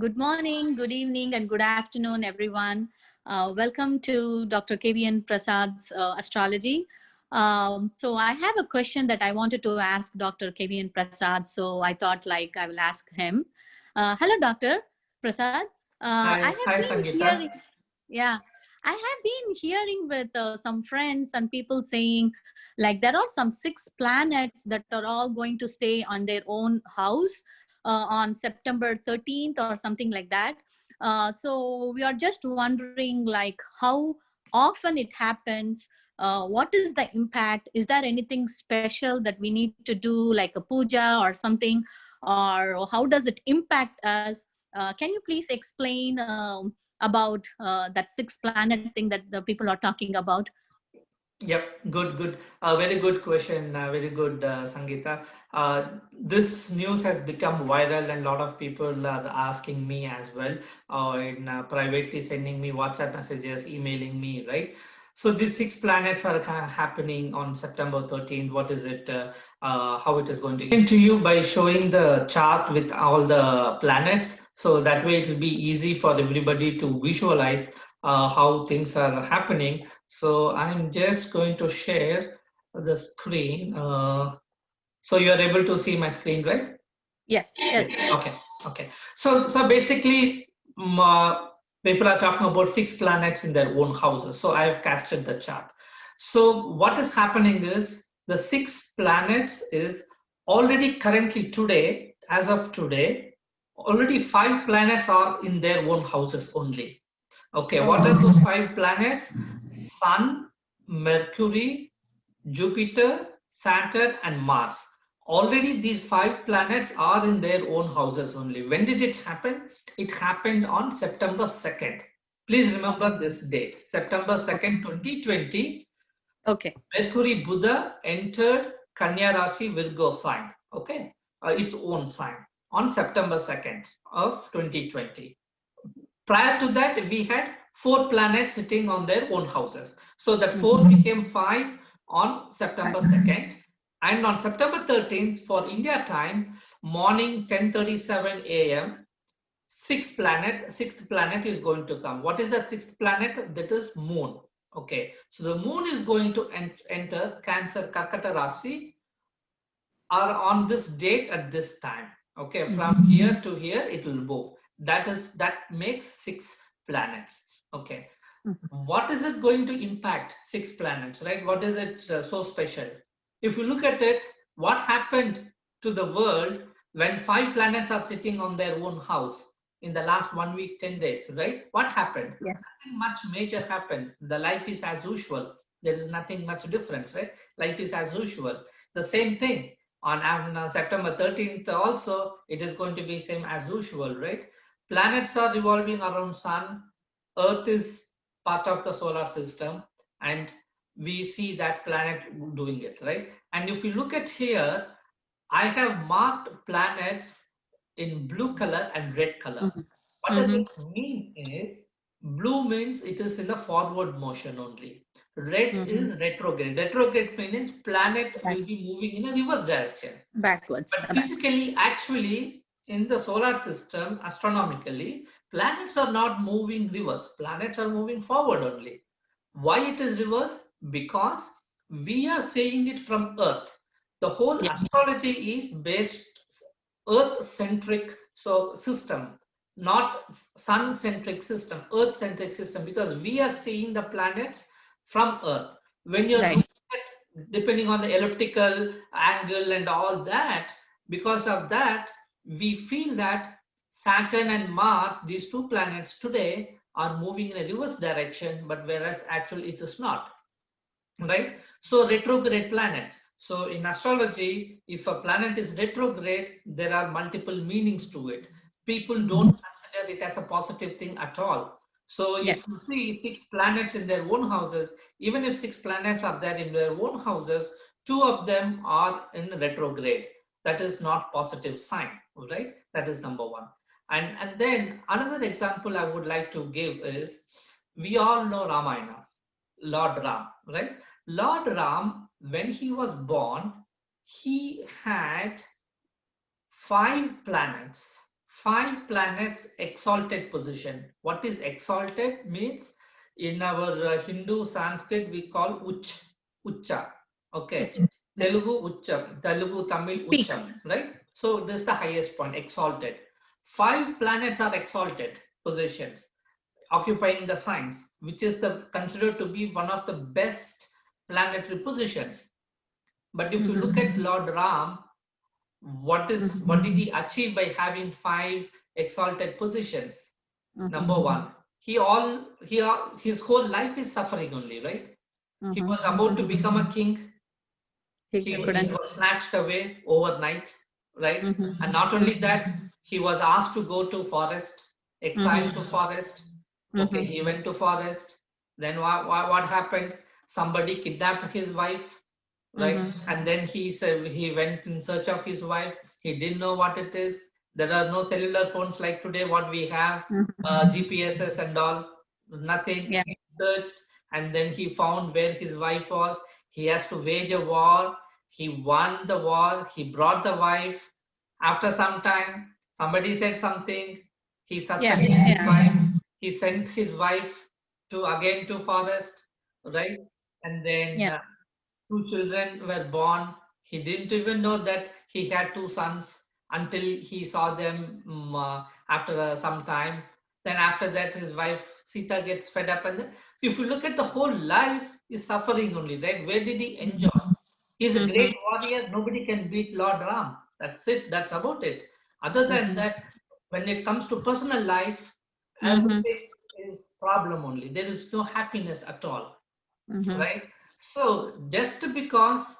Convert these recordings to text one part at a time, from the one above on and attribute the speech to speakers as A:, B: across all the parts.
A: Good morning, good evening, and good afternoon, everyone. Welcome to Dr. KVN Prasad's astrology. So, I have a question that I wanted to ask Dr. KVN Prasad. So, I thought like I will ask him. Hello, Dr. Prasad. I
B: Hi,
A: have
B: hi
A: been
B: Sangeeta.
A: hearing, yeah, I have been hearing with some friends and people saying like there are some six planets that are all going to stay on their own house on September 13th or something like that. So we are just wondering like how often it happens. What is the impact? Is there anything special that we need to do like a puja or something? Or how does it impact us? Can you please explain about that six planet thing that the people are talking about?
B: Yep, good. Very good question. Very good, Sangeeta. This news has become viral, and a lot of people are asking me as well, and privately sending me WhatsApp messages, emailing me, right? So these six planets are kind of happening on September 13th. What is it? How it is going to to you by showing the chart with all the planets, so that way it will be easy for everybody to visualize how things are happening. So I'm just going to share the screen. So you are able to see my screen, right?
A: Yes,
B: Yeah.
A: yes, please.
B: Okay. So basically, people are talking about six planets in their own houses. So I have casted the chart. So what is happening is the six planets is already currently today, as of today, already five planets are in their own houses only. Okay, what are
A: Oh,
B: those five planets? Sun, Mercury, Jupiter, Saturn, and Mars. Already these five planets are in their own houses only. When did it happen? It happened on September 2nd. Please remember this date, September
A: oh,
B: 2nd, 2020.
A: okay.
B: Mercury Buddha entered Kanya Rasi Virgo sign, okay, its own sign on September 2nd of 2020. Prior to that, we had four planets sitting on their own houses. So that
A: Mhm.
B: four became five on
A: Right.
B: September 2nd. And on September 13th, for India time, morning 10:37 a.m., sixth planet is going to come. What is that sixth planet? That is Moon. Okay, so the Moon is going to enter Cancer Karkata Rasi are on this date at this time. Okay,
A: Mhm.
B: from here to here it will move. That makes six planets. Okay,
A: Mhm.
B: what is it going to impact six planets, right? What is it so special? If you look at it, what happened to the world when five planets are sitting on their own house in the last 1 week, 10 days, right? What happened?
A: Yes.
B: Nothing much major happened. The life is as usual. There is nothing much difference, right? Life is as usual. The same thing on September 13th also, it is going to be same as usual, right? Planets are revolving around sun. Earth is part of the solar system, and we see that planet doing it, right? And if you look at here, I have marked planets in blue color and red color.
A: Mhm.
B: What does
A: Mhm.
B: it mean is blue means it is in the forward motion only. Red
A: Mhm.
B: is retrograde. Retrograde means planet
A: Back,
B: will be moving in a reverse direction.
A: backwards.
B: But
A: Back.
B: physically, actually, in the solar system, astronomically, planets are not moving reverse. Planets are moving forward only. Why it is reverse? Because we are seeing it from Earth. The whole
A: Yeah.
B: astrology is based Earth-centric system, not sun-centric system, Earth-centric system, because we are seeing the planets from Earth. When you're
A: Right.
B: looking at, depending on the elliptical angle and all that, because of that, we feel that Saturn and Mars, these two planets today, are moving in a reverse direction, but whereas actually it is not, right? So retrograde planets. So in astrology, if a planet is retrograde, there are multiple meanings to it. People
A: Mhm.
B: don't consider it as a positive thing at all. So if
A: Yes.
B: you see six planets in their own houses, even if six planets are there in their own houses, two of them are in retrograde. That is not positive sign, right? That is number one. And then another example I would like to give is, we all know Ramayana, Lord Ram, right? Lord Ram, when he was born, he had five planets. 5 planets exalted position. What is exalted means in our Hindu Sanskrit we call Ucha. Okay. Telugu Ucham, Telugu Tamil
A: Peak.
B: Ucham, right? So this is the highest point, exalted. 5 planets are exalted positions occupying the signs, which is considered to be one of the best planetary positions. But if you look at Lord Ram, what did he achieve by having 5 exalted positions? Number one, his whole life is suffering only, right? He was about to become a king. He was snatched away overnight, right? And not only that, he was asked to go to forest, exiled to forest. Okay, he went to forest. Then what happened? Somebody kidnapped his wife, right? And then he said he went in search of his wife. He didn't know what it is. There are no cellular phones like today, what we have, GPSs and all, nothing.
A: Yeah.
B: He searched and then he found where his wife was. He has to wage a war. He won the war. He brought the wife. After some time, somebody said something. He suspected his wife. He sent his wife again to forest, right? And then 2 children were born. He didn't even know that he had 2 sons until he saw them after some time. Then after that, his wife Sita gets fed up. And then, if you look at the whole life, is suffering only, right? Where did he enjoy? He's a great warrior. Nobody can beat Lord Ram. That's it. That's about it. Other than that, when it comes to personal life, everything is problem only. There is no happiness at all, right? So just because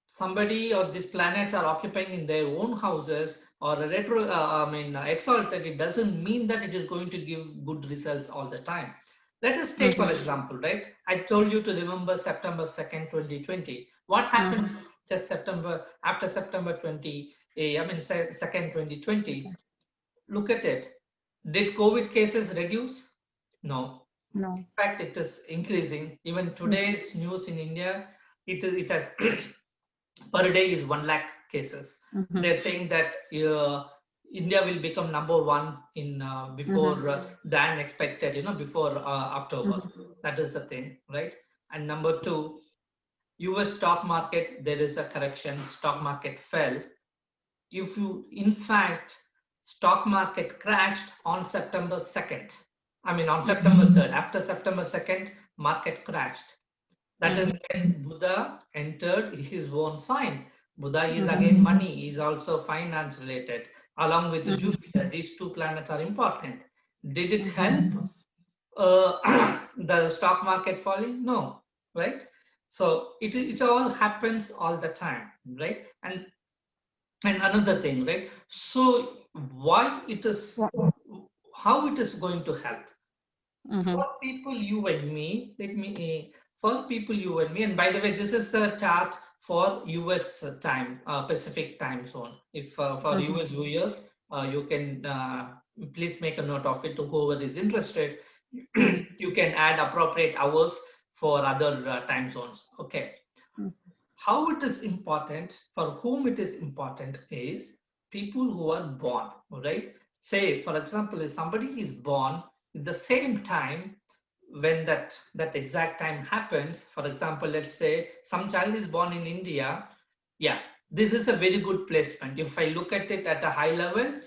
B: somebody or these planets are occupying in their own houses or exalted, it doesn't mean that it is going to give good results all the time. Let us take for example, right? I told you to remember September 2nd, 2020. What happened just after September 2nd, 2020? Look at it. Did COVID cases reduce? No.
A: No.
B: In fact, it is increasing. Even today's news in India, it has per day is 1 lakh cases. They're saying that India will become number 1 in than expected, before October. That is the thing, right? And number 2, US stock market, there is a correction. Stock market fell. In fact, stock market crashed on September 2nd. On September 3rd. After September 2nd, market crashed. That is when Buddha entered his own sign. Buddha is again money, is also finance related. Along with Jupiter, these 2 planets are important. Did it help the stock market falling? No, right? So it all happens all the time, right? And another thing, right? So how it is going to help? For people you and me, and by the way, this is the chart for US time, Pacific time zone. If for US viewers, you can please make a note of it to whoever is interested. You can add appropriate hours for other time zones. Okay. How it is important, for whom it is important, is people who are born, right? Say, for example, if somebody is born at the same time when that exact time happens, for example, let's say some child is born in India, this is a very good placement. If I look at it at a high level,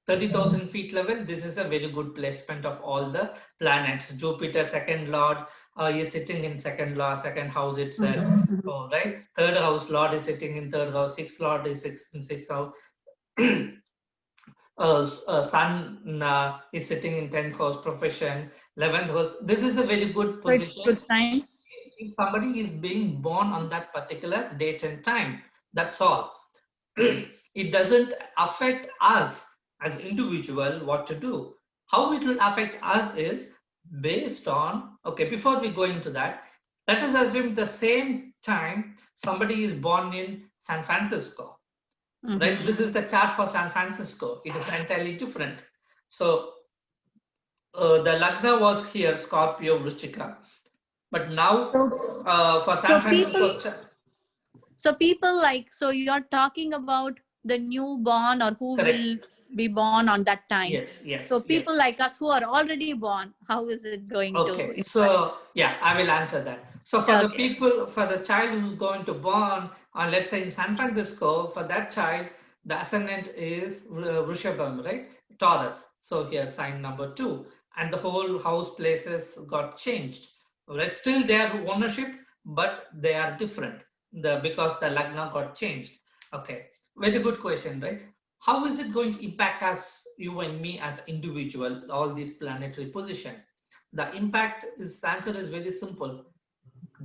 B: 30,000 feet level, this is a very good placement of all the planets. Jupiter, second lord, is sitting in second house itself. Oh, right? Third house lord is sitting in third house. Sixth lord is in sixth house. Sun is sitting in 10th house, profession, 11th house. This is a very good position.
A: Good sign.
B: If somebody is being born on that particular date and time, that's all. It doesn't affect us as individual what to do. How it will affect us is based on, okay, before we go into that, let us assume the same time somebody is born in San Francisco. Right? This is the chart for San Francisco. It is entirely different. So the Lagna was here, Scorpio, Vrishchika. But now for San Francisco.
A: So people so you're talking about the newborn or who
B: Correct.
A: will be born on that time.
B: Yes, yes,
A: So
B: yes.
A: people like us who are already born, how is it going to
B: Okay,
A: impact?
B: so yeah, I will answer that. So for the
A: Okay.
B: people, for the child who's going to born on, let's say in San Francisco, for that child, the ascendant is Vrishabham, right? Taurus. So here, sign number 2, and the whole house places got changed. Right? Still their ownership, but they are different. Because the lagna got changed. Okay, very good question, right? How is it going to impact us, you and me as individual, all these planetary position? The impact is, the answer is very simple.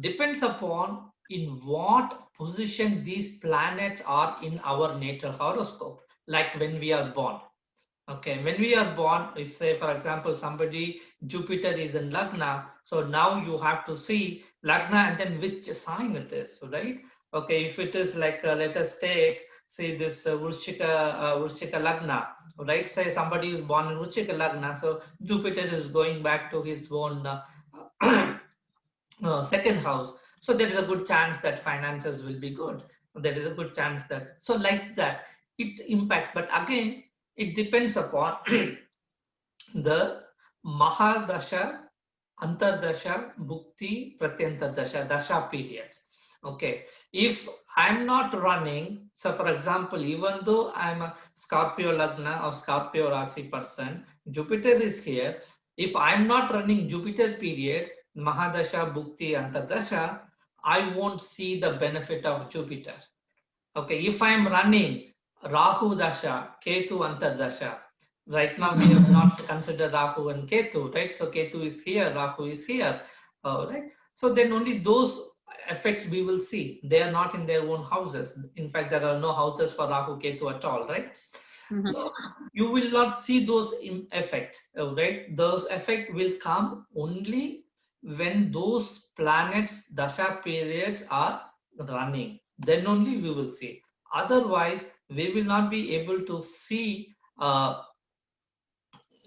B: Depends upon in what position these planets are in our natal horoscope, like when we are born. Okay, when we are born, if say for example somebody Jupiter is in Lagna, so now you have to see Lagna and then which sign it is, right? Okay, if it is like let us take say this Vrishchika Lagna, right? Say somebody is born in Vrishchika Lagna, so Jupiter is going back to his own second house. So there is a good chance that finances will be good. There is a good chance that, so like that, it impacts. But again, it depends upon the Mahadasha, Antardasha, Bhukti, Pratyantardasha, Dasha periods. Okay, if I'm not running, so for example, even though I'm a Scorpio Lagna or Scorpio Rasi person, Jupiter is here. If I'm not running Jupiter period, Mahadasha, Bhukti, Antardasha, I won't see the benefit of Jupiter. Okay, if I'm running Rahu Dasha, Ketu Antardasha, right now we have not considered Rahu and Ketu, right? So Ketu is here, Rahu is here, right? So then only those effects we will see. They are not in their own houses. In fact, there are no houses for Rahu, Ketu at all, right?
A: Mhm.
B: So you will not see those effect, right? Those effect will come only when those planets dasha periods are running. Then only we will see. Otherwise, we will not be able to uh,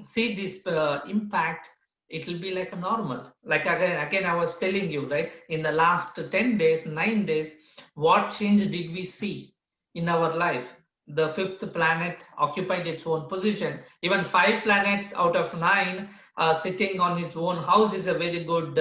B: see this impact. It will be like a normal, like again I was telling you, right, in the last 10 days, 9 days, what change did we see in our life? The fifth planet occupied its own position. Even 5 planets out of 9 sitting on its own house is a very good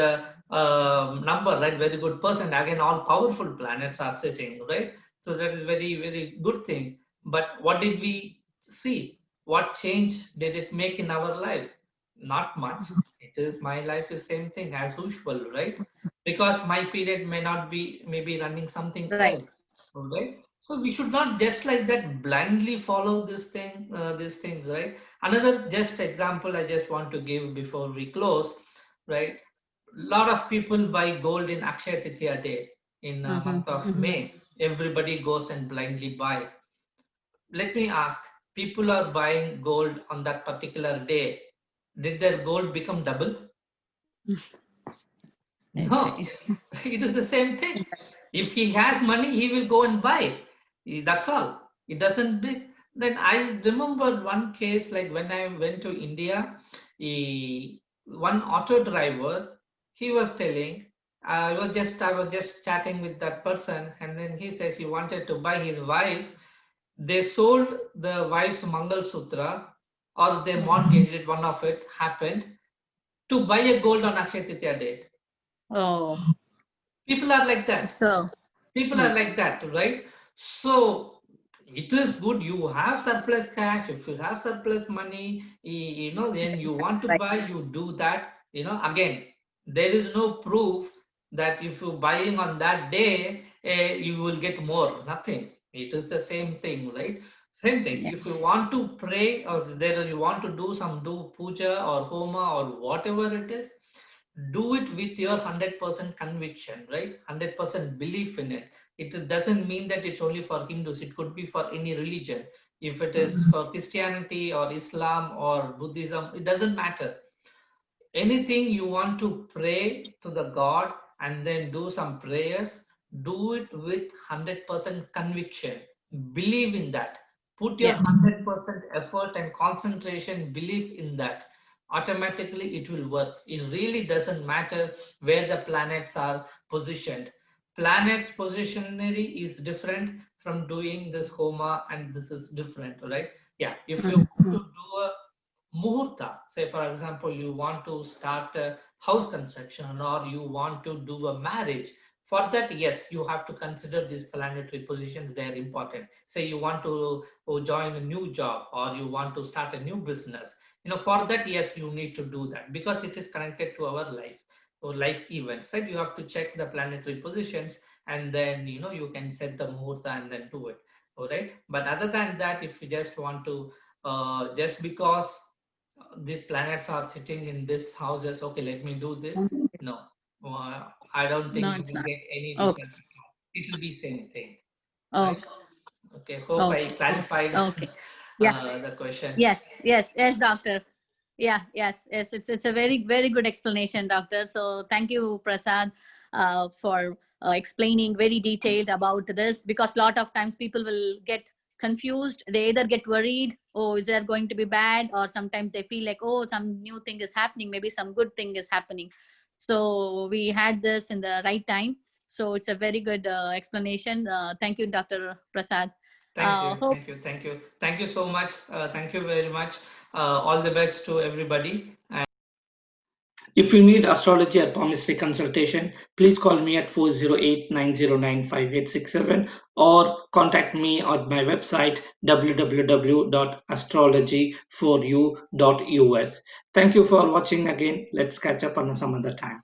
B: number, right? Very good percent. Again, all powerful planets are sitting, right? So that is very, very good thing. But what did we see? What change did it make in our lives? Not much. It is, my life is same thing as usual, right? Because my period may not be, maybe running something
A: Right.
B: else, right? So we should not just like that blindly follow this thing, these things, right? Another just example I just want to give before we close, right? Lot of people buy gold in Akshaya Tritiya day in month of May. Everybody goes and blindly buy. Let me ask, people are buying gold on that particular day. Did their gold become double?
A: Let's
B: No,
A: see.
B: it is the same thing. If he has money, he will go and buy. That's all. It doesn't be. Then I remember one case like when I went to India, one auto driver, he was telling, I was just chatting with that person, and then he says he wanted to buy his wife. They sold the wife's Mangal Sutra, or they mortgaged it, one of it happened, to buy a gold on Akshaya Tritiya date.
A: Oh,
B: People are like that.
A: so
B: People are like that, right? So it is good. You have surplus cash. If you have surplus money, then you want to
A: right.
B: buy, you do that. Again, there is no proof that if you buying on that day, you will get more. Nothing. It is the same thing, right? Same thing.
A: Yeah.
B: If you want to pray or there you want to do puja or homa or whatever it is, do it with your 100% conviction, right? 100% belief in it. It doesn't mean that it's only for Hindus. It could be for any religion. If it is for Christianity or Islam or Buddhism, it doesn't matter. Anything you want to pray to the God and then do some prayers, do it with 100% conviction. Believe in that. Put your
A: Yes.
B: 100% effort and concentration, belief in that. Automatically, it will work. It really doesn't matter where the planets are positioned. Planets positionary is different from doing this homa, and this is different, right? Yeah, if you want to do a muhurta, say for example, you want to start a house construction or you want to do a marriage, for that, yes, you have to consider these planetary positions. They are important. Say you want to join a new job or you want to start a new business, for that, yes, you need to do that because it is connected to our life or life events, right? You have to check the planetary positions, and then you can set the muhurta and then do it. All right, but other than that, if you just want to just because these planets are sitting in this houses, okay, let me do this. No, I don't
A: No,
B: think you
A: it's
B: will
A: not.
B: get any
A: Okay.
B: result at all. It will be same thing, right?
A: Okay.
B: Okay, hope I
A: Okay.
B: clarified
A: Okay. Yeah.
B: the question.
A: Yes. Yes. Yes, doctor. Yeah. Yes. Yes. It's a very very good explanation, doctor. So thank you, Prasad, for explaining very detailed about this, because a lot of times people will get confused. They either get worried, oh, is there going to be bad, or sometimes they feel like, oh, some new thing is happening, maybe some good thing is happening. So we had this in the right time. So it's a very good explanation. Thank you, Dr. Prasad.
B: Thank you,
A: Hope.
B: thank you, thank you, thank you so much. Thank you very much. All the best to everybody. If you need astrology or palmistry consultation, please call me at 408-909-5867 or contact me on my website www.astrology4u.us. Thank you for watching again. Let's catch up on some other time.